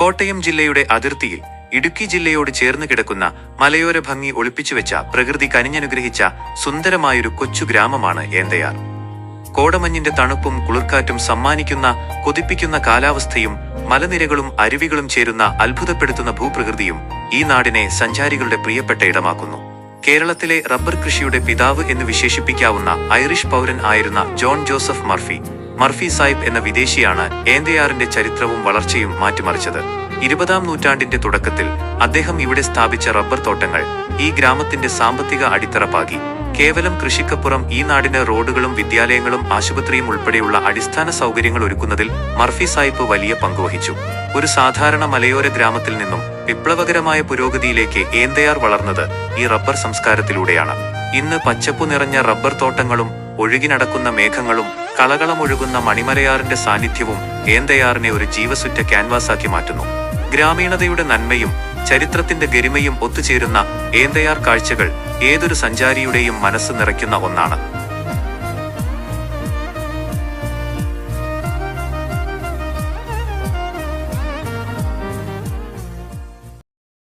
കോട്ടയം ജില്ലയുടെ അതിർത്തിയിൽ ഇടുക്കി ജില്ലയോട് ചേർന്ന് കിടക്കുന്ന മലയോര ഭംഗി ഒളിപ്പിച്ചുവെച്ച പ്രകൃതി കനിഞ്ഞനുഗ്രഹിച്ച സുന്ദരമായൊരു കൊച്ചു ഗ്രാമമാണ് ഏന്തയാർ. കോടമഞ്ഞിന്റെ തണുപ്പും കുളിർക്കാറ്റും സമ്മാനിക്കുന്ന കൊതിപ്പിക്കുന്ന കാലാവസ്ഥയും മലനിരകളും അരുവികളും ചേരുന്ന അത്ഭുതപ്പെടുത്തുന്ന ഭൂപ്രകൃതിയും ഈ നാടിനെ സഞ്ചാരികളുടെ പ്രിയപ്പെട്ട ഇടമാക്കുന്നു. കേരളത്തിലെ റബ്ബർ കൃഷിയുടെ പിതാവ് എന്ന് വിശേഷിപ്പിക്കാവുന്ന ഐറിഷ് പൗരൻ ആയിരുന്ന ജോൺ ജോസഫ് മർഫി സാഹിബ് എന്ന വിദേശിയാണ് ഏന്തയാറിന്റെ ചരിത്രവും വളർച്ചയും മാറ്റിമറിച്ചത്. 20-ാം നൂറ്റാണ്ടിന്റെ തുടക്കത്തിൽ അദ്ദേഹം ഇവിടെ സ്ഥാപിച്ച റബ്ബർ തോട്ടങ്ങൾ ഈ ഗ്രാമത്തിന്റെ സാമ്പത്തിക അടിത്തറ പാകി. കേവലം കൃഷിക്കപ്പുറം ഈ നാടിന് റോഡുകളും വിദ്യാലയങ്ങളും ആശുപത്രിയും ഉൾപ്പെടെയുള്ള അടിസ്ഥാന സൗകര്യങ്ങൾ ഒരുക്കുന്നതിൽ മർഫി സാഹിബ് വലിയ പങ്കുവഹിച്ചു. ഒരു സാധാരണ മലയോര ഗ്രാമത്തിൽ നിന്നും വിപ്ലവകരമായ പുരോഗതിയിലേക്ക് ഏന്തയാർ വളർന്നത് ഈ റബ്ബർ സംസ്കാരത്തിലൂടെയാണ്. ഇന്ന് പച്ചപ്പു നിറഞ്ഞ റബ്ബർ തോട്ടങ്ങളും ഒഴുകിനടക്കുന്ന മേഘങ്ങളും കളകളമൊഴുകുന്ന മണിമലയാറിന്റെ സാന്നിധ്യവും ഏന്തയാറിനെ ഒരു ജീവസുറ്റ ക്യാൻവാസാക്കി മാറ്റുന്നു. ഗ്രാമീണതയുടെ നന്മയും ചരിത്രത്തിന്റെ ഗരിമയും ഒത്തുചേരുന്ന ഏന്തയാർ കാഴ്ചകൾ ഏതൊരു സഞ്ചാരിയുടെയും മനസ്സ് നിറയ്ക്കുന്ന ഒന്നാണ്.